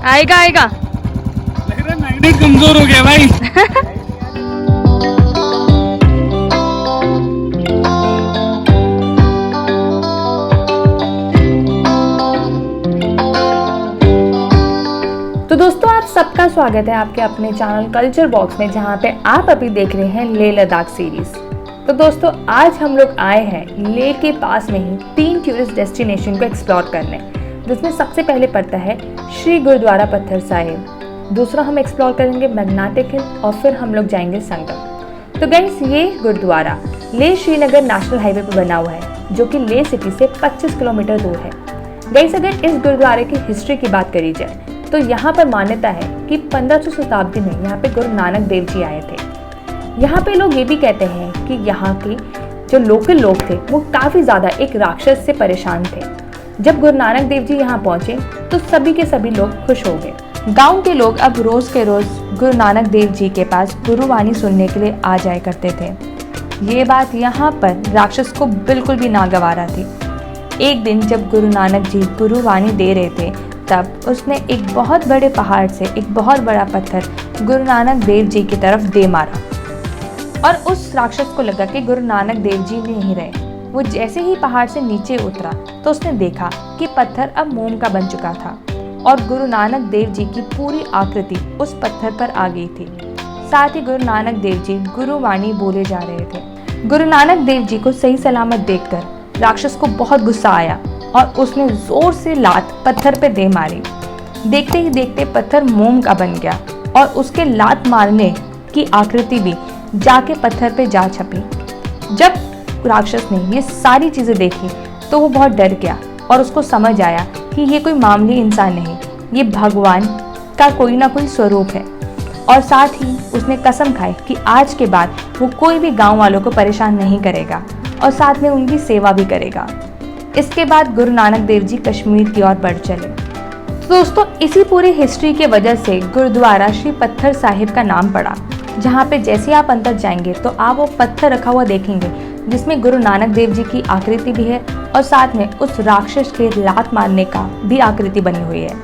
आएगा आएगा। लग रहा है मैग्नेट कमजोर हो गया भाई। तो दोस्तों आप सबका स्वागत है आपके अपने चैनल कल्चर बॉक्स में, जहाँ पे आप अभी देख रहे हैं लेह लद्दाख सीरीज। तो दोस्तों आज हम लोग आए हैं लेह के पास में ही 3 टूरिस्ट डेस्टिनेशन को एक्सप्लोर करने, जिसमें सबसे पहले पड़ता है श्री गुरुद्वारा पत्थर साहिब। दूसरा हम एक्सप्लोर करेंगे मैग्नेटिक हिल और फिर हम लोग जाएंगे संगम। तो गाइस ये गुरुद्वारा लेह श्रीनगर नेशनल हाईवे पर बना हुआ है, जो कि लेह सिटी से 25 किलोमीटर दूर है। गाइस अगर इस गुरुद्वारे की हिस्ट्री की बात करी जाए तो यहाँ पर मान्यता है कि 15वीं शताब्दी में यहाँ पे गुरु नानक देव जी आए थे। यहाँ पे लोग ये भी कहते हैं कि यहाँ के जो लोकल लोग थे वो काफ़ी ज़्यादा एक राक्षस से परेशान थे। जब गुरु नानक देव जी यहाँ पहुँचे तो सभी के सभी लोग खुश हो गए। गांव के लोग अब रोज़ के रोज़ गुरु नानक देव जी के पास गुरुवाणी सुनने के लिए आ जाया करते थे। ये बात यहाँ पर राक्षस को बिल्कुल भी नागवारा थी। एक दिन जब गुरु नानक जी गुरुवाणी दे रहे थे, तब उसने एक बहुत बड़े पहाड़ से एक बहुत बड़ा पत्थर गुरु नानक देव जी की तरफ दे मारा और उस राक्षस को लगा कि गुरु नानक देव जी नहीं रहे। वो जैसे ही पहाड़ से नीचे उतरा तो उसने देखा कि पत्थर अब मोम का बन चुका था और गुरु नानक देव जी की पूरी आकृति उस पत्थर पर आ गई थी। साथ ही गुरु नानक देव जी गुरुवाणी बोले जा रहे थे। गुरु नानक देव जी को सही सलामत देखकर राक्षस को बहुत गुस्सा आया और उसने जोर से लात पत्थर पे दे मारी। देखते ही देखते पत्थर मोम का बन गया और उसके लात मारने की आकृति भी जाके पत्थर पे जा छपी। जब राक्षस ने ये सारी चीजें देखी तो वो बहुत डर गया और उसको समझ आया कि ये कोई मामूली इंसान नहीं, ये भगवान का कोई ना कोई स्वरूप है। और साथ ही उसने कसम खाई कि आज के बाद वो कोई भी गांव वालों को परेशान नहीं करेगा और साथ में उनकी सेवा भी करेगा। इसके बाद गुरु नानक देव जी कश्मीर की ओर बढ़ चले। तो दोस्तों इसी पूरी हिस्ट्री के वजह से गुरुद्वारा श्री पत्थर साहिब का नाम पड़ा, जहाँ पे जैसे आप अंदर जाएंगे तो आप वो पत्थर रखा हुआ देखेंगे जिसमें गुरु नानक देव जी की आकृति भी है और साथ में उस राक्षस के लात मारने का भी आकृति बनी हुई है।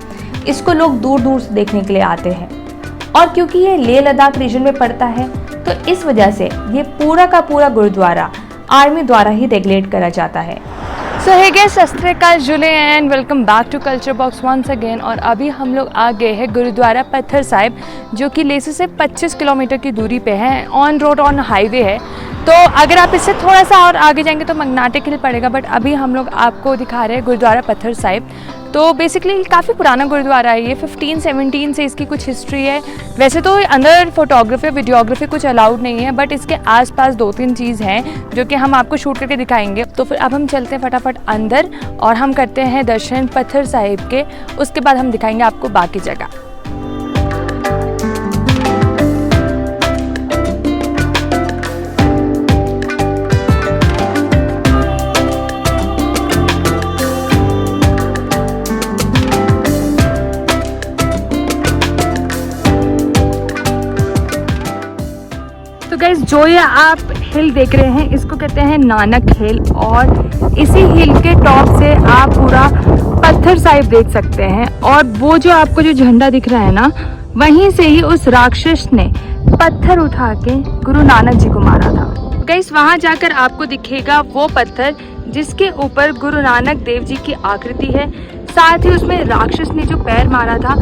इसको लोग दूर दूर से देखने के लिए आते हैं और क्योंकि ये लेह लद्दाख रीजन में पड़ता है तो इस वजह से ये पूरा का पूरा गुरुद्वारा आर्मी द्वारा ही रेगुलेट करा जाता है। सो हे गाइस, सत Sri Akal Julley and welcome back to Culture Box once again. और अभी हम लोग आ गए हैं गुरुद्वारा पत्थर साहिब, जो कि लेह से 25 किलोमीटर की दूरी पे है, ऑन रोड ऑन हाईवे है। तो अगर आप इससे थोड़ा सा और आगे जाएंगे तो मैग्नेटिक हिल पड़ेगा, बट अभी हम लोग आपको दिखा रहे हैं गुरुद्वारा पत्थर साहिब। तो बेसिकली काफ़ी पुराना गुरुद्वारा है ये, 1517 से इसकी कुछ हिस्ट्री है। वैसे तो अंदर फोटोग्राफी वीडियोग्राफी कुछ अलाउड नहीं है, बट इसके आसपास 2-3 चीज़ हैं जो कि हम आपको शूट करके दिखाएंगे। तो फिर अब हम चलते हैं फटाफट अंदर और हम करते हैं दर्शन पत्थर साहिब के। उसके बाद हम दिखाएंगे आपको बाकी जगह। तो गाइस जो ये आप हिल देख रहे हैं इसको कहते हैं नानक हिल, और इसी हिल के टॉप से आप पूरा पत्थर साहिब देख सकते हैं। और वो जो आपको जो झंडा दिख रहा है ना, वहीं से ही उस राक्षस ने पत्थर उठा के गुरु नानक जी को मारा था। गाइस वहां जाकर आपको दिखेगा वो पत्थर जिसके ऊपर गुरु नानक देव जी की आकृति है। साथ ही उसमें राक्षस ने जो पैर मारा था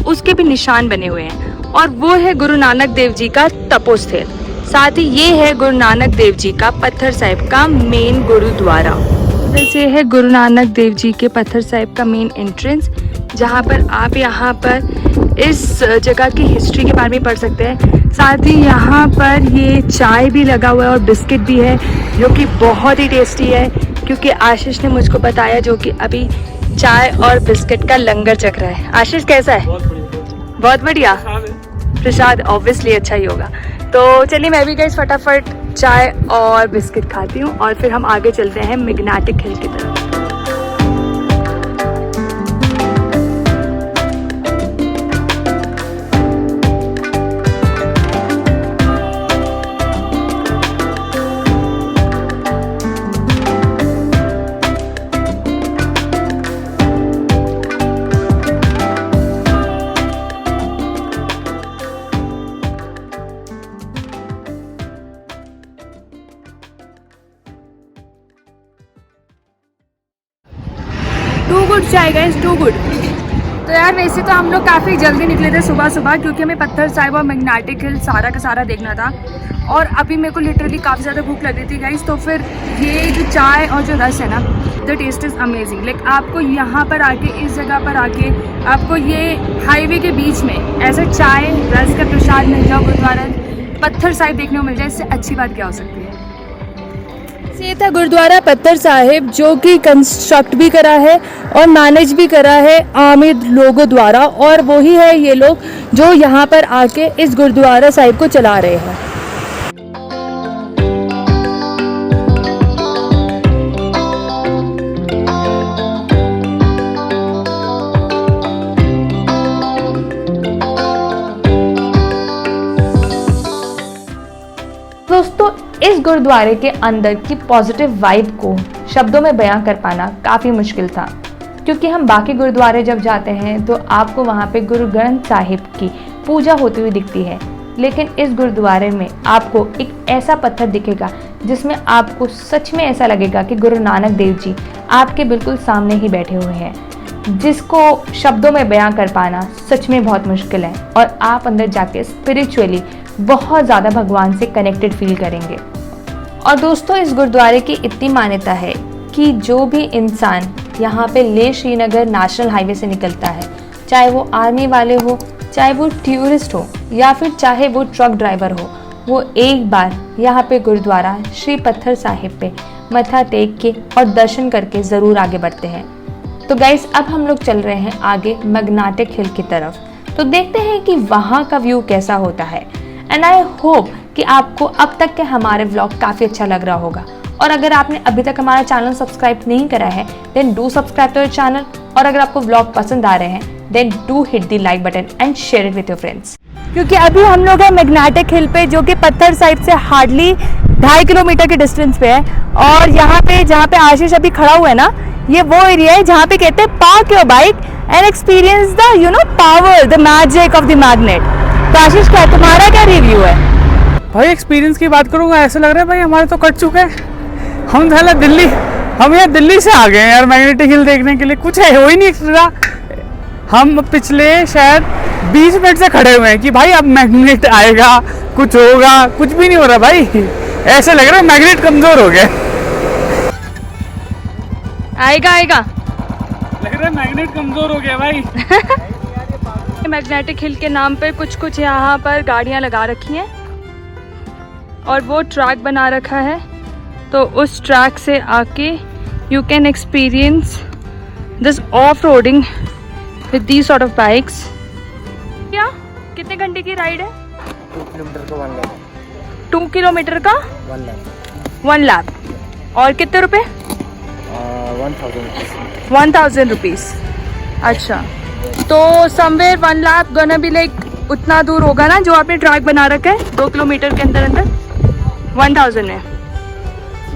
उसके भी निशान बने हुए हैं, और वो है गुरु नानक देव जी का तपोस्थल। साथ ही ये है गुरु नानक देव जी का पत्थर साहिब का मेन गुरुद्वारा। जैसे है गुरु नानक देव जी के पत्थर साहिब का मेन एंट्रेंस, जहाँ पर आप यहाँ पर इस जगह की हिस्ट्री के बारे में पढ़ सकते हैं। साथ ही यहाँ पर ये चाय भी लगा हुआ है और बिस्किट भी है, जो कि बहुत ही टेस्टी है, क्योंकि आशीष ने मुझको बताया जो कि अभी चाय और बिस्किट का लंगर चख रहा है। आशीष कैसा है? बहुत बढ़िया। प्रसाद ऑब्वियसली अच्छा ही होगा। तो चलिए मैं भी गाइस फटाफट चाय और बिस्किट खाती हूँ और फिर हम आगे चलते हैं मैग्नेटिक हिल की तरफ। चाय गाइस, टू गुड। तो यार वैसे तो हम लोग काफ़ी जल्दी निकले थे सुबह सुबह, क्योंकि हमें पत्थर साहिब और मैग्नेटिक हिल सारा का सारा देखना था। और अभी मेरे को लिटरली काफ़ी ज़्यादा भूख लग रही थी गाइस। तो फिर ये जो चाय और जो रस है ना, the taste is amazing. Like आपको यहाँ पर आके, इस जगह पर आके, आपको ये हाईवे के बीच में ऐसा चाय रस का प्रसाद मिल जाओ, गुरुद्वारा पत्थर साहिब देखने को मिल जाए, इससे अच्छी बात क्या हो सकती है। ये था गुरुद्वारा पत्थर साहिब, जो कि कंस्ट्रक्ट भी करा है और मैनेज भी करा है आमिर लोगों द्वारा, और वही है ये लोग जो यहाँ पर आके इस गुरुद्वारा साहिब को चला रहे हैं। दोस्तों, इस गुरुद्वारे के अंदर की पॉजिटिव वाइब को शब्दों में बयां कर पाना काफ़ी मुश्किल था, क्योंकि हम बाकी गुरुद्वारे जब जाते हैं तो आपको वहाँ पे गुरु ग्रंथ साहिब की पूजा होती हुई दिखती है, लेकिन इस गुरुद्वारे में आपको एक ऐसा पत्थर दिखेगा जिसमें आपको सच में ऐसा लगेगा कि गुरु नानक देव जी आपके बिल्कुल सामने ही बैठे हुए हैं, जिसको शब्दों में बयां कर पाना सच में बहुत मुश्किल है। और आप अंदर जाके स्पिरिचुअली बहुत ज़्यादा भगवान से कनेक्टेड फील करेंगे। और दोस्तों, इस गुरुद्वारे की इतनी मान्यता है कि जो भी इंसान यहाँ पे लेह श्रीनगर नेशनल हाईवे से निकलता है, चाहे वो आर्मी वाले हो, चाहे वो टूरिस्ट हो, या फिर चाहे वो ट्रक ड्राइवर हो, वो एक बार यहाँ पे गुरुद्वारा श्री पत्थर साहिब पे मत्था टेक के और दर्शन करके ज़रूर आगे बढ़ते हैं। तो गाइस, अब हम लोग चल रहे हैं आगे मैग्नेटिक हिल की तरफ, तो देखते हैं कि वहाँ का व्यू कैसा होता है। एंड आई होप कि आपको अब तक के हमारे व्लॉग काफ़ी अच्छा लग रहा होगा। और अगर आपने अभी तक हमारा चैनल सब्सक्राइब नहीं करा है, then do subscribe to our channel. और अगर आपको व्लॉग पसंद आ रहे हैं, then do hit the like button and share it with your friends. क्योंकि अभी हम लोग हैं मैग्नेटिक हिल पे, जो कि पत्थर साहिब से हार्डली 2.5 किलोमीटर के डिस्टेंस पे है। और यहाँ पे जहाँ पे आशीष अभी खड़ा हुआ है ना, ये वो एरिया है जहाँ पे कहते हैं park your bike and experience the power, the magic of the magnet. तो आशीष, क्या तुम्हारा क्या रिव्यू है? भाई एक्सपीरियंस की बात करूँगा, ऐसा लग रहा है भाई हमारे तो कट चुके हैं। हम साला दिल्ली, हम यहाँ दिल्ली से आ गए हैं यार मैग्नेटिक हिल देखने के लिए। कुछ है हो ही नहीं एक्स्ट्रा। हम पिछले शायद 20 मिनट से खड़े हुए हैं कि भाई अब मैग्नेट आएगा, कुछ होगा, कुछ भी नहीं हो रहा भाई। ऐसे लग रहा है मैग्नेट कमजोर हो गया। आएगा आएगा, लग रहा है मैग्नेट कमजोर हो गया भाई। मैग्नेटिक हिल के नाम पे कुछ कुछ यहाँ पर गाड़ियाँ लगा रखी हैं और वो ट्रैक बना रखा है, तो उस ट्रैक से आके you can experience this off roading with these sort of bikes. क्या कितने घंटे की राइड है? 2 किलोमीटर का 1 लैप। 2 किलोमीटर का 1 लैप। 1 लैप। और कितने रुपए? 1000 रुपीज़। अच्छा, तो समवेयर 1 लैप गना भी लाइक उतना दूर होगा ना जो आपने ट्रैक बना रखा है 2 किलोमीटर के अंदर अंदर 1000 में।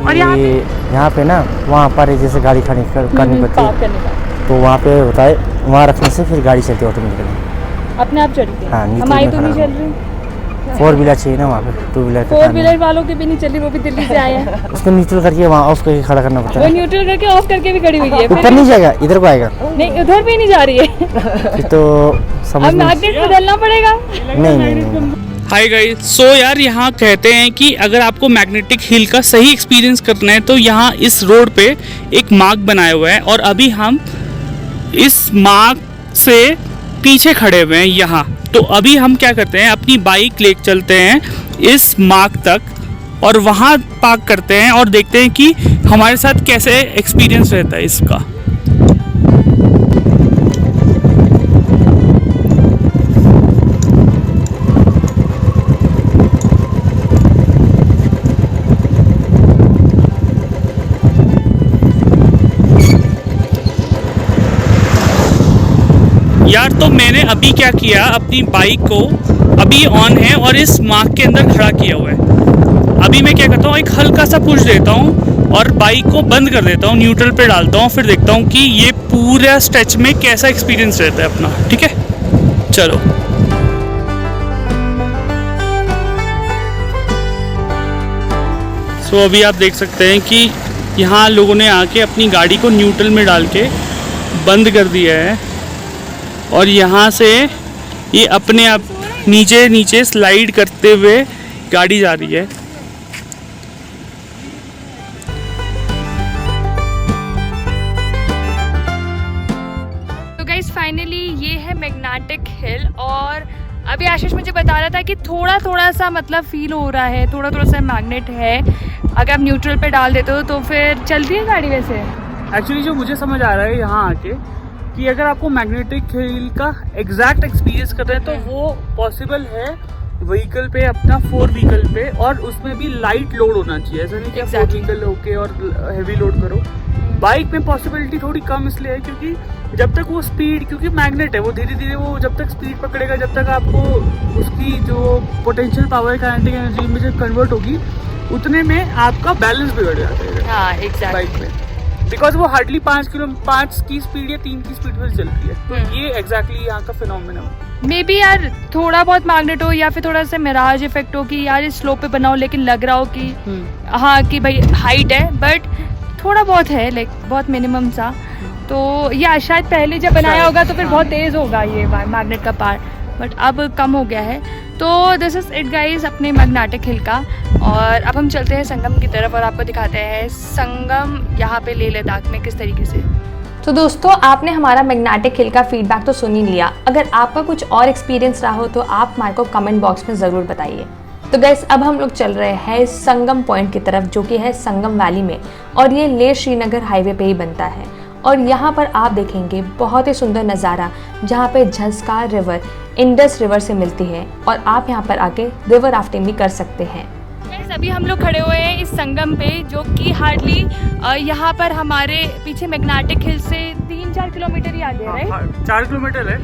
और यहाँ पे ना वहाँ पर जैसे गाड़ी खड़ी करनी पड़ती है, तो वहाँ पे होता है, वहाँ रखने से फिर गाड़ी चलती है ऑटोमेटिकली, अपने आप चलती है। हाँ, हमारी तो नहीं चल रही। 4 व्हीलर चाहिए ना वहाँ पे, 2 व्हीलर। 4 व्हीलर वालों की भी नहीं चल रही, वो भी दिल्ली से आए हैं। उसको न्यूट्रल करके वहाँ ऑफ करके खड़ा करना पड़ता वो है। न्यूट्रल करके ऑफ करके भी खड़ी हुई है। ऊपर नहीं जाएगा, इधर को आएगा। नहीं, उधर भी नहीं जा रही है। फिर तो समझ अब मैग्नेट बदलना पड़ेगा। नहीं। हाय गाइस, सो यार यहाँ कहते हैं कि अगर आपको मैग्नेटिक हिल का सही एक्सपीरियंस करना है तो यहाँ इस रोड पे एक मार्ग बनाया हुआ है, और अभी हम इस मार्ग से पीछे खड़े हुए हैं यहाँ। तो अभी हम क्या करते हैं, अपनी बाइक ले चलते हैं इस मार्ग तक और वहाँ पार्क करते हैं और देखते हैं कि हमारे साथ कैसे एक्सपीरियंस रहता है इसका। यार तो मैंने अभी क्या किया, अपनी बाइक को अभी ऑन है और इस मार्ग के अंदर खड़ा किया हुआ है। अभी मैं क्या करता हूँ, एक हल्का सा पुश देता हूँ और बाइक को बंद कर देता हूँ, न्यूट्रल पे डालता हूँ, फिर देखता हूँ कि ये पूरा स्ट्रेच में कैसा एक्सपीरियंस रहता है अपना। ठीक है, चलो। सो अभी आप देख सकते हैं कि यहाँ लोगों ने आके अपनी गाड़ी को न्यूट्रल में डाल के बंद कर दिया है और यहाँ से ये अपने आप नीचे नीचे स्लाइड करते हुए गाड़ी जा रही है। तो गाइस फाइनली ये है मैग्नेटिक हिल और अभी आशीष मुझे बता रहा था कि थोड़ा सा मतलब फील हो रहा है, थोड़ा सा मैग्नेट है। अगर आप न्यूट्रल पे डाल देते हो तो फिर चलती है गाड़ी वैसे। एक्चुअली जो मुझे समझ आ रहा है यहाँ आके कि अगर आपको मैग्नेटिक हिल का एग्जैक्ट एक्सपीरियंस करना है तो वो पॉसिबल है व्हीकल पे, अपना 4 व्हीकल पे, और उसमें भी लाइट लोड होना चाहिए। ऐसा नहीं कि आप 4 व्हीकल होके और हैवी लोड करो। बाइक में पॉसिबिलिटी थोड़ी कम इसलिए है क्योंकि जब तक वो स्पीड, क्योंकि मैग्नेट है वो धीरे धीरे वो जब तक स्पीड पकड़ेगा, जब तक आपको उसकी जो पोटेंशियल पावर काइनेटिक एनर्जी में जब कन्वर्ट होगी उतने में आपका बैलेंस बिगड़ जाता है। हाँ एग्जैक्टली। बाइक में बिकॉज वो हार्डली 5 की स्पीड या 3 की स्पीड पर चलती है। तो ये एग्जैक्टली यहाँ का फिनोमेना मे बी यार थोड़ा बहुत मैग्नेट हो या फिर थोड़ा सा मिराज इफेक्ट हो कि यार इस स्लोप पे बनाओ लेकिन लग रहा हो कि हाँ कि भाई हाइट है, बट थोड़ा बहुत है लाइक बहुत मिनिमम सा। तो या शायद पहले जब बनाया होगा तो फिर बहुत तेज़ होगा ये मैग्नेट का पार्ट, बट अब कम हो गया है। तो दिस इज़ इट गाइज अपने मैग्नेटिक हिल का। और अब हम चलते हैं संगम की तरफ और आपको दिखाते हैं संगम यहाँ पे लेह लद्दाख में किस तरीके से। तो दोस्तों आपने हमारा मैग्नेटिक हिल का फीडबैक तो सुन ही लिया। अगर आपका कुछ और एक्सपीरियंस रहा हो तो आप हमारे को कमेंट बॉक्स में ज़रूर बताइए। तो गैस अब हम लोग चल रहे हैं संगम पॉइंट की तरफ जो कि है संगम वैली में, और ये लेह श्रीनगर हाईवे पे ही बनता है। और यहाँ पर आप देखेंगे बहुत ही सुंदर नज़ारा जहाँ पे झंस्कार रिवर इंडस रिवर से मिलती है और आप यहाँ पर आके रिवर राफ्टिंग भी कर सकते हैं। अभी हम लोग खड़े हुए हैं इस संगम पे जो कि हार्डली यहाँ पर हमारे पीछे मैग्नेटिक हिल से 3-4 किलोमीटर ही आगे है, राइट? 4 किलोमीटर है।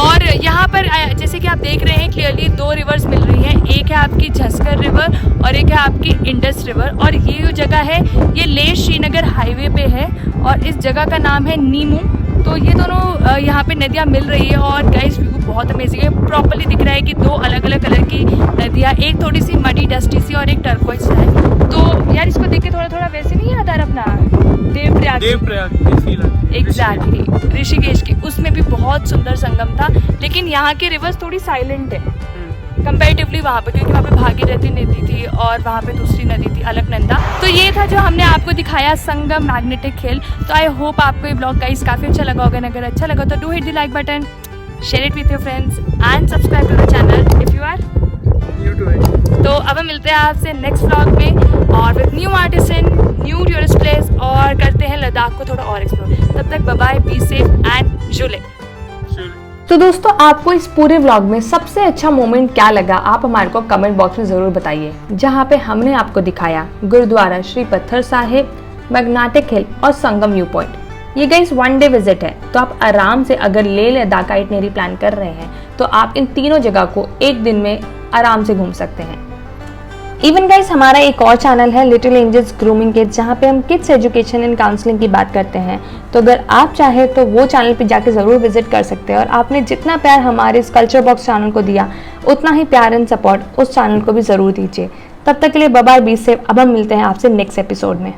और यहाँ पर जैसे कि आप देख रहे हैं क्लियरली 2 रिवर्स मिल रही हैं। एक है आपकी झंस्कर रिवर और एक है आपकी इंडस रिवर। और ये जो जगह है ये लेह श्रीनगर हाईवे पे है और इस जगह का नाम है नीमू। तो ये दोनों यहाँ पे नदियाँ मिल रही है और गाइस व्यू बहुत अमेजिंग है। प्रॉपर्ली दिख रहा है कि 2 अलग अलग कलर की नदियाँ, एक थोड़ी सी मडी डस्टी सी और एक टर्कोइज है। तो यार इसको देख के थोड़ा वैसे नहीं याद आ रहा अपना देवप्रयाग एग्जैक्टली ऋषिकेश की, उसमें भी बहुत सुंदर संगम था। लेकिन यहाँ के रिवर्स थोड़ी साइलेंट है कंपैरेटिवली वहाँ पे, क्योंकि वहाँ पे भागीरथी नदी थी और वहाँ पे दूसरी नदी थी अलकनंदा। तो ये था जो हमने आपको दिखाया संगम मैग्नेटिक हिल। तो आई होप आपको ये ब्लॉग गाइस काफ़ी अच्छा लगा होगा। अगर अच्छा लगा तो do hit the like button, share it with your friends and subscribe to the channel if you are new to it. तो अब हम मिलते हैं आपसे नेक्स्ट व्लॉग में और with new artist in new tourist place, और करते हैं लद्दाख को थोड़ा और एक्सप्लोर। तब तक bye bye, be safe and Julley. तो दोस्तों आपको इस पूरे व्लॉग में सबसे अच्छा मोमेंट क्या लगा आप हमारे को कमेंट बॉक्स में ज़रूर बताइए, जहाँ पे हमने आपको दिखाया गुरुद्वारा श्री पत्थर साहिब, मैग्नेटिक हिल और संगम व्यू पॉइंट। ये गाइस 1 डे विजिट है, तो आप आराम से अगर लेह लद्दाख का आइटिनरी प्लान कर रहे हैं तो आप इन तीनों जगह को एक दिन में आराम से घूम सकते हैं। इवन गाइस हमारा एक और चैनल है लिटिल एंजल्स ग्रूमिंग किड्स, जहाँ पे हम किड्स एजुकेशन एंड काउंसलिंग की बात करते हैं। तो अगर आप चाहें तो वो चैनल पे जाके ज़रूर विजिट कर सकते हैं। और आपने जितना प्यार हमारे इस कल्चर बॉक्स चैनल को दिया उतना ही प्यार एंड सपोर्ट उस चैनल को भी ज़रूर दीजिए। तब तक के लिए बाय बाय, बी सेफ। अब हम मिलते हैं आपसे नेक्स्ट एपिसोड में।